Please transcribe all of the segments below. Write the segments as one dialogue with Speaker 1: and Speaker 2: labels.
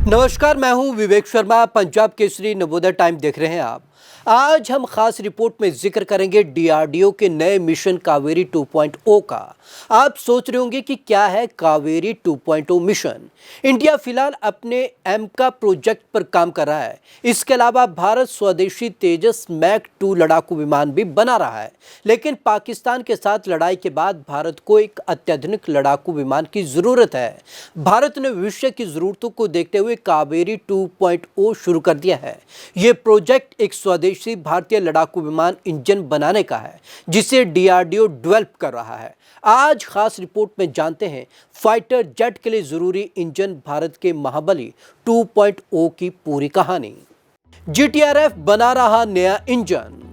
Speaker 1: नमस्कार, मैं हूं विवेक शर्मा। पंजाब केसरी नवोदय टाइम देख रहे हैं आप। आज हम खास रिपोर्ट में जिक्र करेंगे डीआरडीओ के नए मिशन कावेरी 2.0 का। आप सोच रहे होंगे कि क्या है कावेरी 2.0 मिशन। इंडिया फिलहाल अपने एमका प्रोजेक्ट पर काम कर रहा है। इसके अलावा भारत स्वदेशी तेजस मैक 2 लड़ाकू विमान भी बना रहा है। लेकिन पाकिस्तान के साथ लड़ाई के बाद भारत को एक अत्याधुनिक लड़ाकू विमान की जरूरत है। भारत ने भविष्य की जरूरतों को देखते हुए कावेरी 2.0 शुरू कर दिया है। ये प्रोजेक्ट एक स्वदेशी भारतीय लड़ाकू विमान इंजन बनाने का है, जिसे डीआरडीओ डेवलप कर रहा है। आज खास रिपोर्ट में जानते हैं फाइटर जेट के लिए जरूरी इंजन भारत के महाबली 2.0 की पूरी कहानी। जीटीआरएफ बना रहा नया इंजन।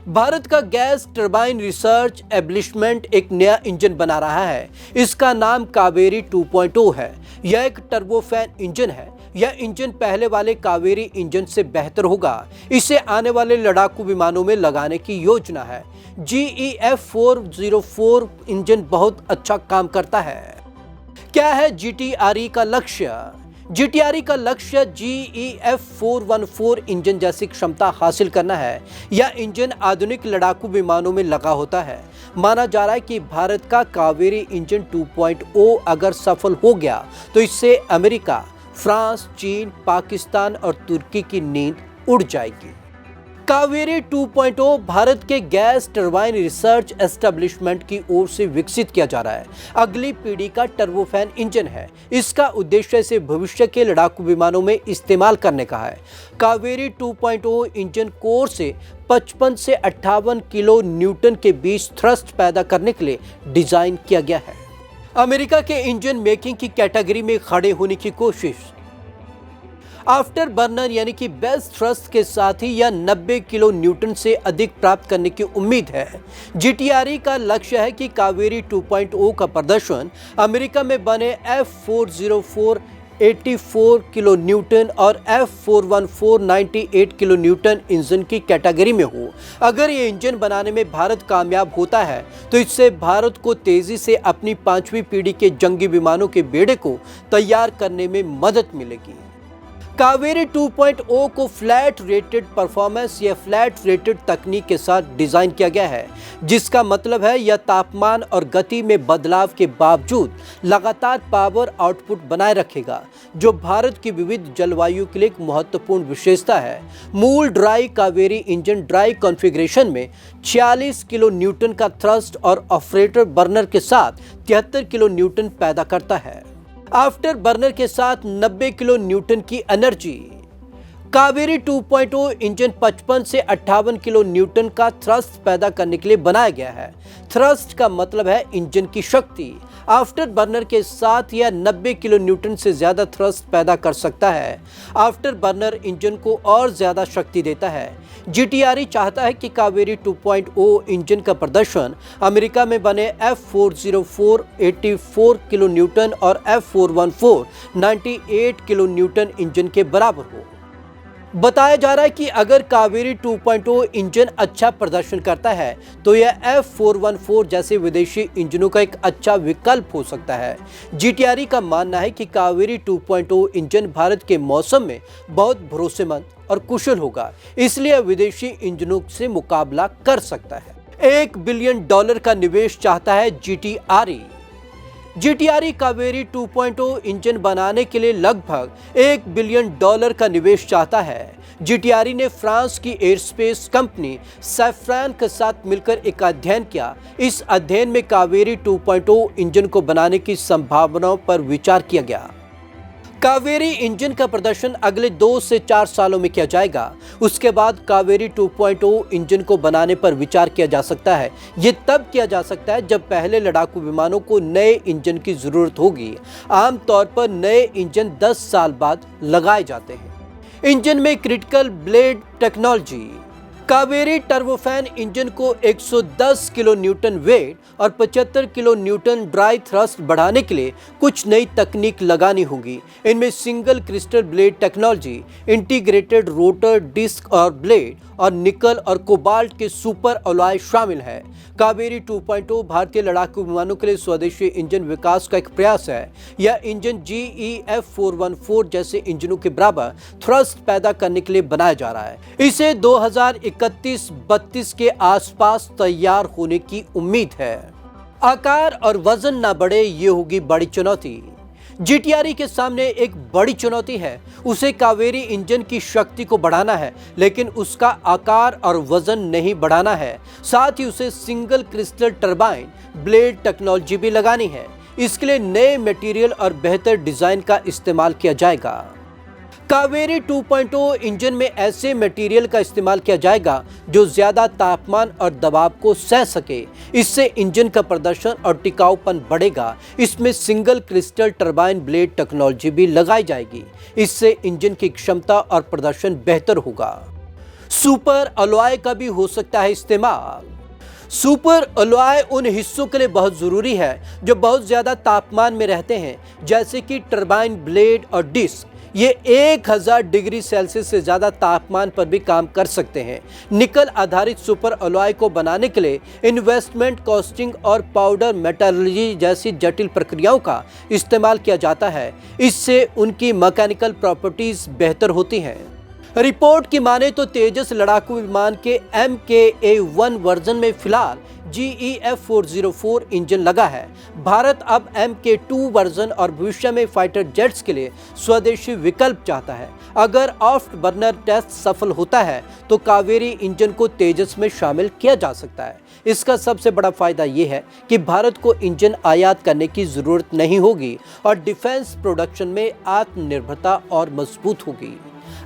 Speaker 1: भारत का गैस टरबाइन रिसर्च एब्लिशमेंट एक नया इंजन बना रहा है। इसका नाम कावेरी 2.0 है। यह एक टर्बोफैन इंजन है। यह इंजन पहले वाले कावेरी इंजन से बेहतर होगा। इसे आने वाले लड़ाकू विमानों में लगाने की योजना है। GEF 404 इंजन बहुत अच्छा काम करता है। क्या है GTRE का लक्ष्य? GTRE का लक्ष्य GEF 414 इंजन जैसी क्षमता हासिल करना है। यह इंजन आधुनिक लड़ाकू विमानों में लगा होता है। माना जा रहा है कि भारत का कावेरी इंजन 2.0 अगर सफल हो गया तो इससे अमेरिका, फ्रांस, चीन, पाकिस्तान और तुर्की की नींद उड़ जाएगी। कावेरी 2.0 भारत के गैस टरबाइन रिसर्च एस्टेब्लिशमेंट की ओर से विकसित किया जा रहा है। अगली पीढ़ी का टर्बोफैन इंजन है। इसका उद्देश्य इसे भविष्य के लड़ाकू विमानों में इस्तेमाल करने का है। कावेरी 2.0 इंजन कोर से 55 से 58 किलो न्यूटन के बीच थ्रस्ट पैदा करने के लिए डिजाइन किया गया है। अमेरिका के इंजन मेकिंग की कैटेगरी में खड़े होने की कोशिश। आफ्टर बर्नर यानी कि बेस्ट थ्रस्ट के साथ ही यह 90 किलो न्यूटन से अधिक प्राप्त करने की उम्मीद है। जीटीआरई का लक्ष्य है कि कावेरी 2.0 का प्रदर्शन अमेरिका में बने F404 84 किलो न्यूटन और F414 98 किलो न्यूटन इंजन की कैटेगरी में हो। अगर ये इंजन बनाने में भारत कामयाब होता है तो इससे भारत को तेजी से अपनी 5वीं पीढ़ी के जंगी विमानों के बेड़े को तैयार करने में मदद मिलेगी। कावेरी 2.0 को फ्लैट रेटेड परफॉर्मेंस या फ्लैट रेटेड तकनीक के साथ डिजाइन किया गया है, जिसका मतलब है यह तापमान और गति में बदलाव के बावजूद लगातार पावर आउटपुट बनाए रखेगा, जो भारत की विविध जलवायु के लिए एक महत्वपूर्ण विशेषता है। मूल dry Kaveri engine dry configuration में 46 किलो न्यूटन का थ्रस्ट और ऑपरेटर बर्नर के साथ 73 किलो न्यूटन पैदा करता है। आफ्टर बर्नर के साथ 90 किलो न्यूटन की एनर्जी। कावेरी 2.0 इंजन 55 से 58 किलो न्यूटन का थ्रस्ट पैदा करने के लिए बनाया गया है। थ्रस्ट का मतलब है इंजन की शक्ति। आफ्टर बर्नर के साथ यह 90 किलो न्यूटन से ज़्यादा थ्रस्ट पैदा कर सकता है। आफ्टर बर्नर इंजन को और ज़्यादा शक्ति देता है। जीटीआरई चाहता है कि कावेरी 2.0 इंजन का प्रदर्शन अमेरिका में बने F404 84 किलो न्यूटन और F414 98 किलो न्यूटन इंजन के बराबर हो। बताया जा रहा है कि अगर कावेरी 2.0 इंजन अच्छा प्रदर्शन करता है तो यह F414 जैसे विदेशी इंजनों का एक अच्छा विकल्प हो सकता है। जीटीआरई का मानना है कि कावेरी 2.0 इंजन भारत के मौसम में बहुत भरोसेमंद और कुशल होगा, इसलिए विदेशी इंजनों से मुकाबला कर सकता है। $1 बिलियन का निवेश चाहता है जीटीआरई। जीटीआरई कावेरी 2.0 इंजन बनाने के लिए लगभग $1 बिलियन का निवेश चाहता है। जीटीआरई ने फ्रांस की एयरस्पेस कंपनी सैफ्रान के साथ मिलकर एक अध्ययन किया। इस अध्ययन में कावेरी 2.0 इंजन को बनाने की संभावनाओं पर विचार किया गया। कावेरी इंजन का प्रदर्शन अगले 2 से 4 सालों में किया जाएगा। उसके बाद कावेरी 2.0 इंजन को बनाने पर विचार किया जा सकता है। ये तब किया जा सकता है जब पहले लड़ाकू विमानों को नए इंजन की जरूरत होगी। आमतौर पर नए इंजन 10 साल बाद लगाए जाते हैं। इंजन में critical blade technology. Kaveri turbofan engine को 110 किलो न्यूटन वेट और 75 किलो न्यूटन ड्राई थ्रस्ट बढ़ाने के लिए कुछ नई तकनीक लगानी होगी। इनमें single crystal blade technology, integrated rotor disk और ब्लेड और निकल और कोबाल्ट के सुपर अलॉय शामिल है। कावेरी 2.0 भारतीय लड़ाकू विमानों के लिए स्वदेशी इंजन विकास का एक प्रयास है। यह इंजन GEF 414 जैसे इंजनों के बराबर थ्रस्ट पैदा करने के लिए बनाया जा रहा है। इसे 2031-32 के आसपास तैयार होने की उम्मीद है। आकार और वजन ना बढ़े, ये होगी बड़ी चुनौती। GTRE के सामने एक बड़ी चुनौती है। उसे कावेरी इंजन की शक्ति को बढ़ाना है, लेकिन उसका आकार और वजन नहीं बढ़ाना है। साथ ही उसे single crystal turbine blade technology भी लगानी है। इसके लिए नए मटेरियल और बेहतर डिजाइन का इस्तेमाल किया जाएगा। कावेरी 2.0 इंजन में ऐसे मटेरियल का इस्तेमाल किया जाएगा जो ज्यादा तापमान और दबाव को सह सके। इससे इंजन का प्रदर्शन और टिकाऊपन बढ़ेगा। इसमें single crystal turbine blade technology भी लगाई जाएगी। इससे इंजन की क्षमता और प्रदर्शन बेहतर होगा। सुपर अलॉय का भी हो सकता है इस्तेमाल। सुपर अलॉय उन हिस्सों के लिए बहुत जरूरी है जो बहुत ज्यादा तापमान में रहते हैं, जैसे कि टरबाइन ब्लेड और डिस्क। ये 1000 डिग्री सेल्सियस से ज़्यादा तापमान पर भी काम कर सकते हैं। निकल आधारित सुपर अलॉय को बनाने के लिए इन्वेस्टमेंट, कॉस्टिंग और पाउडर मेटलर्जी जैसी जटिल प्रक्रियाओं का इस्तेमाल किया जाता है। इससे उनकी मैकेनिकल प्रॉपर्टीज बेहतर होती हैं। रिपोर्ट की माने तो तेजस लड़ाकू विमान के MKA-1 वर्जन में फिलहाल GEF 404 इंजन लगा है। भारत अब MK2 वर्जन और भविष्य में फाइटर जेट्स के लिए स्वदेशी विकल्प चाहता है। अगर ऑफ्ट बर्नर टेस्ट सफल होता है तो कावेरी इंजन को तेजस में शामिल किया जा सकता है। इसका सबसे बड़ा फायदा यह है कि भारत को इंजन आयात करने की जरूरत नहीं होगी और डिफेंस प्रोडक्शन में आत्मनिर्भरता और मजबूत होगी।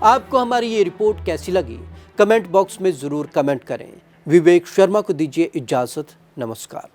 Speaker 1: आपको हमारी ये रिपोर्ट कैसी लगी? कमेंट बॉक्स में जरूर कमेंट करें। विवेक शर्मा को दीजिए इजाजत। नमस्कार।